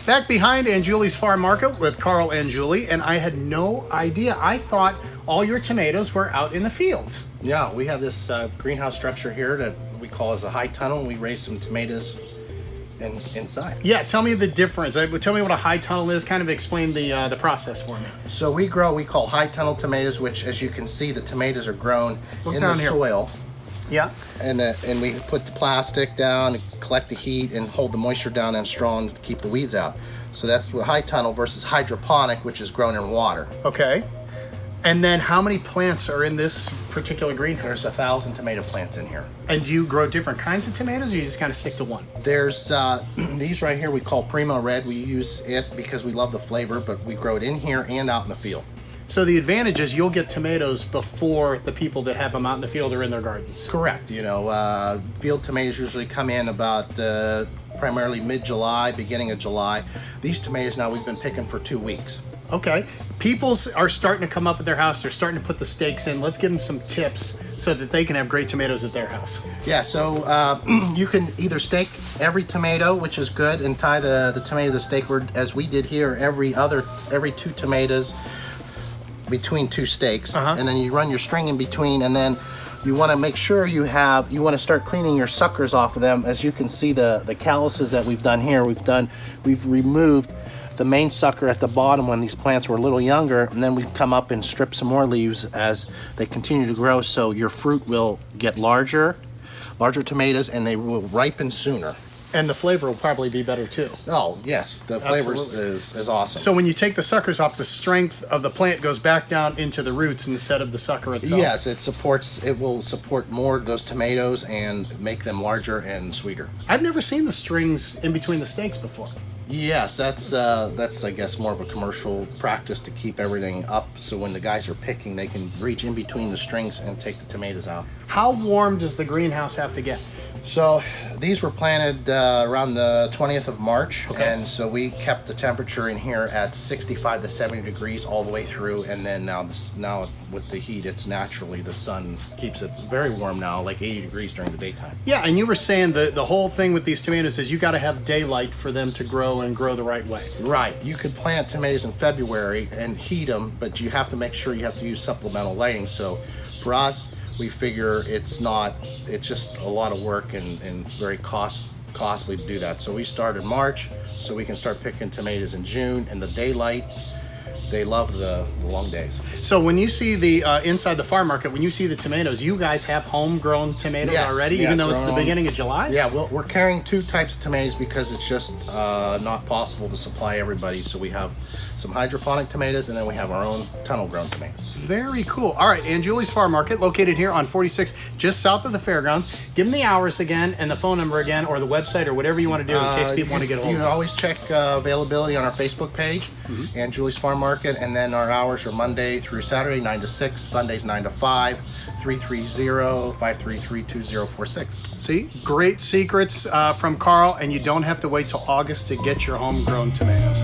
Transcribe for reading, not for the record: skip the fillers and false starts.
Back behind Angiuli's Farm Market with Carl Angiuli, and I had no idea. I thought all your tomatoes were out in the fields. Yeah, we have this greenhouse structure here that we call as a high tunnel, and we raise some tomatoes inside. Yeah, tell me the difference. Tell me what a high tunnel is. Kind of explain the process for me. So we grow, we call high tunnel tomatoes, which, as you can see, the tomatoes are grown in the soil. Yeah. And we put the plastic down, collect the heat, and hold the moisture down and straw and keep the weeds out. So that's what high tunnel versus hydroponic, which is grown in water. Okay. And then how many plants are in this particular greenhouse? There's 1,000 tomato plants in here. And do you grow different kinds of tomatoes, or you just kind of stick to one? There's these right here we call Primo Red. We use it because we love the flavor, but we grow it in here and out in the field. So the advantage is you'll get tomatoes before the people that have them out in the field or in their gardens. Correct. You know, field tomatoes usually come in about primarily mid-July, beginning of July. These tomatoes now we've been picking for 2 weeks. Okay. People are starting to come up at their house. They're starting to put the stakes in. Let's give them some tips so that they can have great tomatoes at their house. Yeah, so you can either stake every tomato, which is good, and tie the tomato to the stake, as we did here, every 2 tomatoes between 2 stakes, and then you run your string in between, and then you want to make sure you want to start cleaning your suckers off of them. As you can see, the calluses that we've done here, we've removed the main sucker at the bottom when these plants were a little younger, and then we come up and strip some more leaves as they continue to grow, so your fruit will get larger tomatoes, and they will ripen sooner. And the flavor will probably be better too. Oh, yes. The flavor is awesome. So when you take the suckers off, the strength of the plant goes back down into the roots instead of the sucker itself. Yes, it will support more of those tomatoes and make them larger and sweeter. I've never seen the strings in between the stakes before. Yes, that's I guess more of a commercial practice to keep everything up, so when the guys are picking, they can reach in between the strings and take the tomatoes out. How warm does the greenhouse have to get? So these were planted around the 20th of March, okay. And so we kept the temperature in here at 65 to 70 degrees all the way through, and then now with the heat, it's naturally, the sun keeps it very warm now, like 80 degrees during the daytime. Yeah, and you were saying the whole thing with these tomatoes is you got to have daylight for them to grow and grow the right way. Right. You could plant tomatoes in February and heat them, but you have to make sure you have to use supplemental lighting. So for us, we figure it's just a lot of work, and it's very costly to do that. So we start in March, so we can start picking tomatoes in June, and the daylight, they love the long days. So when you see the inside the farm market, when you see the tomatoes, you guys have homegrown tomatoes already, even though it's the beginning of July? Yeah, we're carrying 2 types of tomatoes because it's just not possible to supply everybody. So we have some hydroponic tomatoes, and then we have our own tunnel grown tomatoes. Very cool. All right, Angiuli's Farm Market, located here on 46, just south of the fairgrounds. Give them the hours again and the phone number again, or the website, or whatever you want to do in case people want to get a hold of it. You can always check availability on our Facebook page, Angiuli's Farm Market, and then our hours are Monday through Saturday, 9 to 6, Sundays 9 to 5, 330-533-2046. See, great secrets from Carl, and you don't have to wait till August to get your homegrown tomatoes.